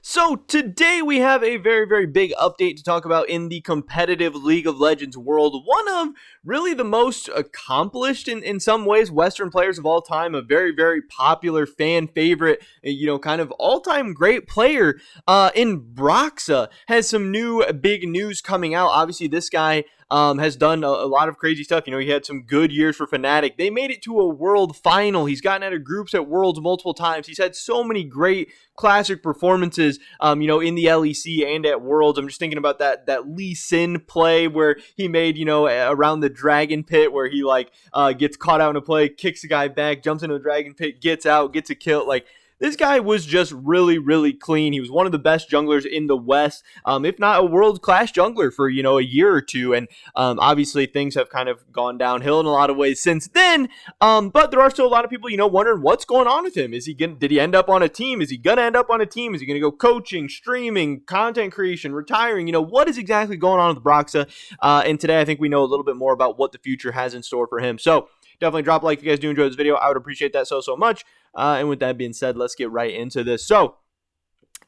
So today we have a very, very big update to talk about in the competitive League of Legends world. One of really the most accomplished in some ways Western players of all time, a very, very popular fan favorite, kind of all-time great player in Broxah has some new big news coming out. Obviously, this guy has done a lot of crazy stuff. He had some good years for Fnatic. They made it to a world final. He's gotten out of groups at Worlds multiple times. He's had so many great classic performances, in the LEC and at Worlds. I'm just thinking about that Lee Sin play where he made, around the Dragon Pit where he gets caught out in a play, kicks the guy back, jumps into the Dragon Pit, gets out, gets a kill. This guy was just really, really clean. He was one of the best junglers in the West, if not a world-class jungler for, a year or two. And obviously things have kind of gone downhill in a lot of ways since then. But there are still a lot of people, wondering what's going on with him. Did he end up on a team? Is he going to end up on a team? Is he going to go coaching, streaming, content creation, retiring? What is exactly going on with Broxah? And today I think we know a little bit more about what the future has in store for him. So definitely drop a like if you guys do enjoy this video. I would appreciate that so much. And with that being said, let's get right into this. So,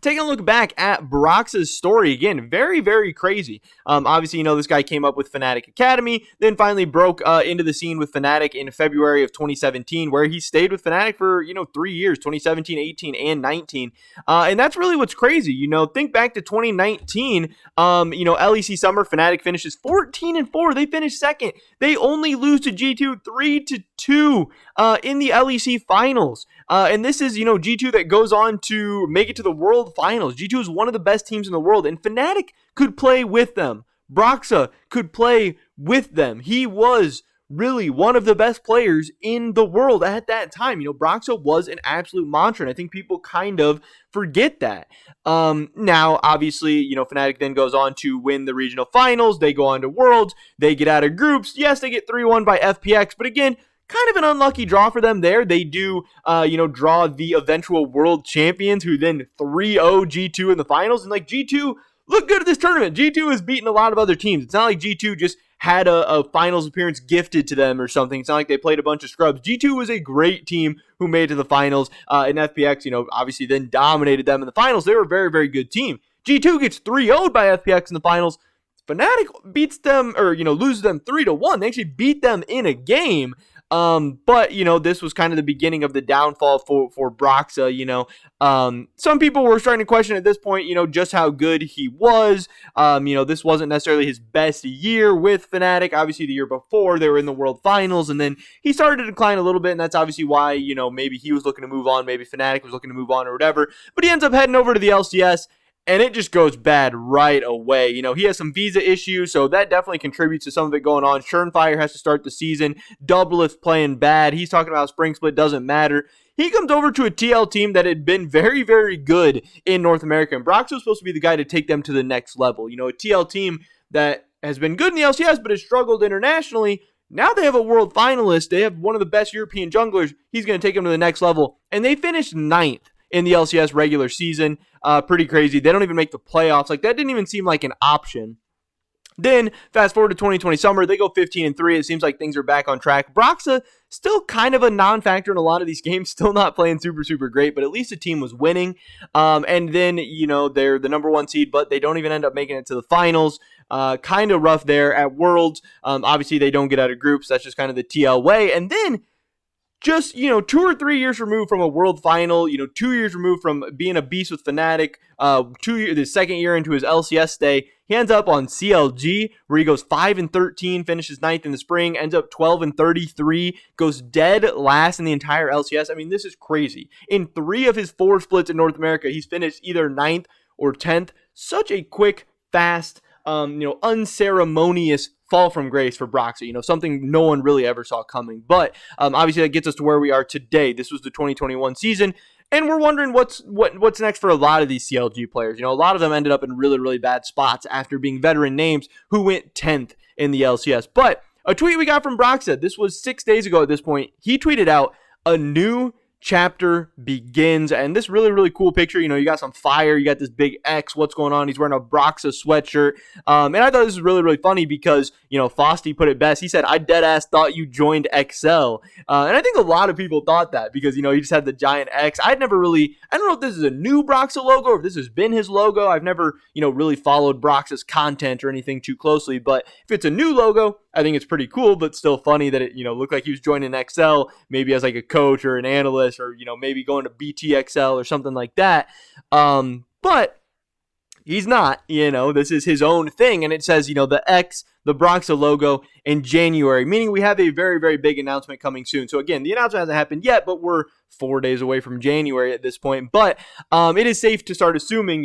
taking a look back at Broxah's story, again, very, very crazy. Obviously, this guy came up with Fnatic Academy, then finally broke into the scene with Fnatic in February of 2017, where he stayed with Fnatic for, 3 years, 2017, 18, and 19. And that's really what's crazy. Think back to 2019, LEC Summer, Fnatic finishes 14-4. They finished second. They only lose to G2 3-2 in the LEC Finals. And this is, G2 that goes on to make it to the World Finals. G2 is one of the best teams in the world, and Fnatic could play with them. Broxah could play with them. He was really one of the best players in the world at that time. Broxah was an absolute monster, and I think people kind of forget that. Now, obviously, Fnatic then goes on to win the regional finals. They go on to Worlds. They get out of groups. Yes, they get 3-1 by FPX, but again, kind of an unlucky draw for them there. They do, draw the eventual world champions who then 3-0 G2 in the finals. And G2 look good at this tournament. G2 has beaten a lot of other teams. It's not like G2 just had a finals appearance gifted to them or something. It's not like they played a bunch of scrubs. G2 was a great team who made it to the finals. And FPX, obviously then dominated them in the finals. They were a very, very good team. G2 gets 3-0'd by FPX in the finals. Fnatic beats them, or, loses them 3-1. They actually beat them in a game. But, this was kind of the beginning of the downfall for Broxah, some people were starting to question at this point, just how good he was. This wasn't necessarily his best year with Fnatic. Obviously, the year before, they were in the World Finals, and then he started to decline a little bit, and that's obviously why, maybe he was looking to move on, maybe Fnatic was looking to move on or whatever, but he ends up heading over to the LCS, and it just goes bad right away. He has some visa issues, so that definitely contributes to some of it going on. Shermfire has to start the season. Doubleth playing bad. He's talking about spring split, doesn't matter. He comes over to a TL team that had been very, very good in North America, and Broxah was supposed to be the guy to take them to the next level. A TL team that has been good in the LCS, but has struggled internationally. Now they have a world finalist. They have one of the best European junglers. He's going to take them to the next level, and they finished 9th in the LCS regular season. Pretty crazy. They don't even make the playoffs. That didn't even seem like an option. Then, fast forward to 2020 summer, they go 15-3. It seems like things are back on track. Broxah, still kind of a non-factor in a lot of these games, still not playing super, super great, but at least the team was winning. And then, they're the number 1 seed, but they don't even end up making it to the finals. Kind of rough there at Worlds. Obviously, they don't get out of groups. That's just kind of the TL way. And then, just, 2 or 3 years removed from a world final, 2 years removed from being a beast with Fnatic, the second year into his LCS stay, he ends up on CLG, where he goes 5-13, finishes 9th in the spring, ends up 12-33, goes dead last in the entire LCS. I mean, this is crazy. In 3 of his 4 splits in North America, he's finished either 9th or 10th. Such a quick, fast, unceremonious fall from grace for Broxah, something no one really ever saw coming. But obviously that gets us to where we are today. This was the 2021 season, and we're wondering what's next for a lot of these CLG players. A lot of them ended up in really, really bad spots after being veteran names who went 10th in the LCS. But a tweet we got from Broxah, this was 6 days ago at this point, he tweeted out, "A new chapter begins. And this really, really cool picture, you got some fire, you got this big X, what's going on? He's wearing a Broxah sweatshirt. And I thought this was really, really funny because, Fosty put it best. He said, I dead ass thought you joined Excel. And I think a lot of people thought that because, he just had the giant X. I don't know if this is a new Broxah logo or if this has been his logo. I've never, really followed Broxah's content or anything too closely, but if it's a new logo, I think it's pretty cool, but still funny that it, looked like he was joining Excel, maybe as like a coach or an analyst or, maybe going to BTXL or something like that. But he's not, this is his own thing. And it says, the X, the Broxah logo in January, meaning we have a very, very big announcement coming soon. So again, the announcement hasn't happened yet, but we're 4 days away from January at this point. But it is safe to start assuming,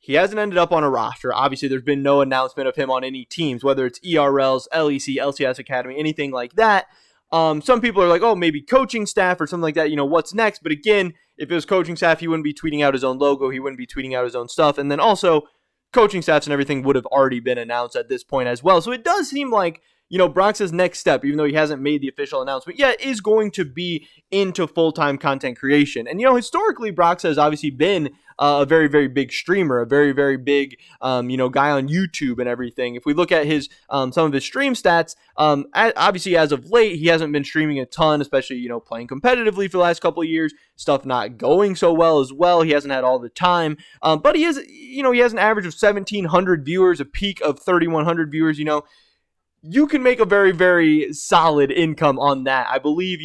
he hasn't ended up on a roster. Obviously, there's been no announcement of him on any teams, whether it's ERLs, LEC, LCS Academy, anything like that. Some people are like, oh, maybe coaching staff or something like that. What's next? But again, if it was coaching staff, he wouldn't be tweeting out his own logo. He wouldn't be tweeting out his own stuff. And then also, coaching staffs and everything would have already been announced at this point as well. So it does seem like, Broxah's next step, even though he hasn't made the official announcement yet, is going to be into full-time content creation. And, historically, Broxah has obviously been a very, very big streamer, a very, very big, guy on YouTube and everything. If we look at his some of his stream stats, obviously as of late, he hasn't been streaming a ton, especially, playing competitively for the last couple of years, stuff not going so well as well. He hasn't had all the time, but he has an average of 1,700 viewers, a peak of 3,100 viewers, you can make a very, very solid income on that. I believe,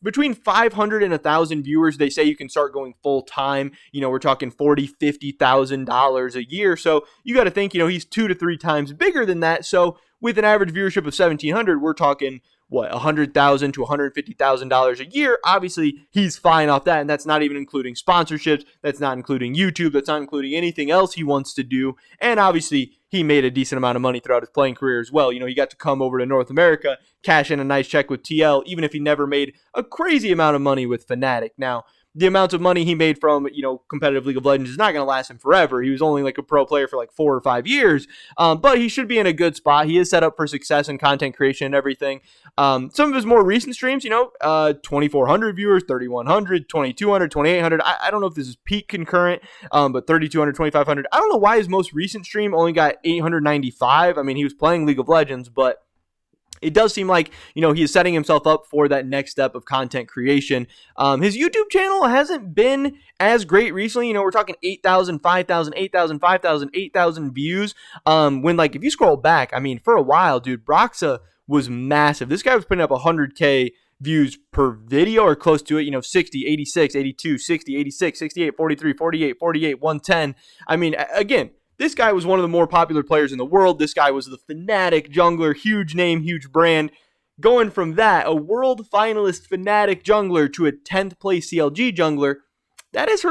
between 500 and 1,000 viewers, they say you can start going full time. We're talking $40,000, $50,000 a year. So you got to think, he's 2 to 3 times bigger than that. So with an average viewership of 1,700, we're talking $100,000 to $150,000 a year. Obviously, he's fine off that, and that's not even including sponsorships. That's not including YouTube. That's not including anything else he wants to do. And obviously, he made a decent amount of money throughout his playing career as well. He got to come over to North America, cash in a nice check with TL, even if he never made a crazy amount of money with Fnatic. Now, the amount of money he made from, competitive League of Legends is not going to last him forever. He was only like a pro player for like 4 or 5 years, but he should be in a good spot. He is set up for success in content creation and everything. Some of his more recent streams, 2,400 viewers, 3,100, 2,200, 2,800. I don't know if this is peak concurrent, but 3,200, 2,500. I don't know why his most recent stream only got 895. I mean, he was playing League of Legends, but it does seem like, he is setting himself up for that next step of content creation. His YouTube channel hasn't been as great recently. We're talking 8,000, 5,000, 8,000, 5,000, 8,000 views. When, if you scroll back, for a while, dude, Broxah was massive. This guy was putting up 100K views per video or close to it, 60, 86, 82, 60, 86, 68, 43, 48, 48, 110. Again, this guy was one of the more popular players in the world. This guy was the Fnatic jungler, huge name, huge brand. Going from that, a world finalist Fnatic jungler to a 10th place CLG jungler, that has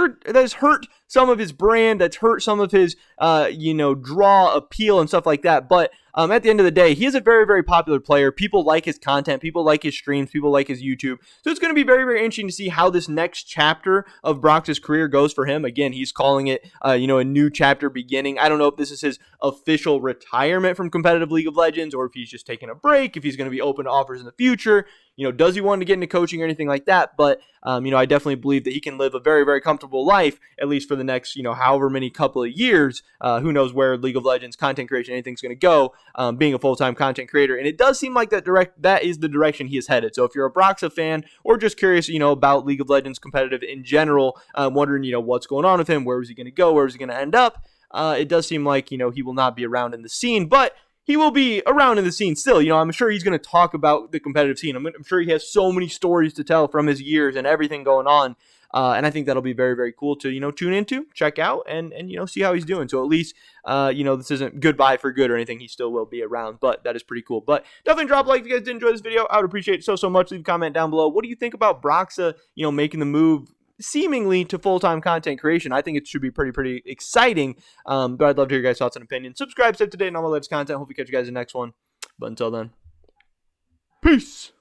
hurt some of his brand, that's hurt some of his, draw appeal and stuff like that. But at the end of the day, he is a very, very popular player. People like his content. People like his streams. People like his YouTube. So it's going to be very, very interesting to see how this next chapter of Broxah's career goes for him. Again, he's calling it, a new chapter beginning. I don't know if this is his official retirement from competitive League of Legends or if he's just taking a break, if he's going to be open to offers in the future. Does he want to get into coaching or anything like that? But, I definitely believe that he can live a very, very comfortable life, at least for the next, however many couple of years. Who knows where League of Legends, content creation, anything's going to go, being a full-time content creator. And it does seem like that is the direction he is headed. So if you're a Broxah fan or just curious, about League of Legends competitive in general, wondering, what's going on with him, where is he going to go, where is he going to end up, it does seem like, he will not be around in the scene, but he will be around in the scene still. I'm sure he's going to talk about the competitive scene. I'm sure he has so many stories to tell from his years and everything going on. And I think that'll be very, very cool to, tune into, check out, and see how he's doing. So at least, this isn't goodbye for good or anything. He still will be around, but that is pretty cool. But definitely drop a like if you guys did enjoy this video. I would appreciate it so much. Leave a comment down below. What do you think about Broxah, making the move seemingly to full-time content creation? I think it should be pretty exciting. But I'd love to hear your guys' thoughts and opinions. Subscribe, stay up to date on all my latest content. Hope we catch you guys in the next one. But until then, peace.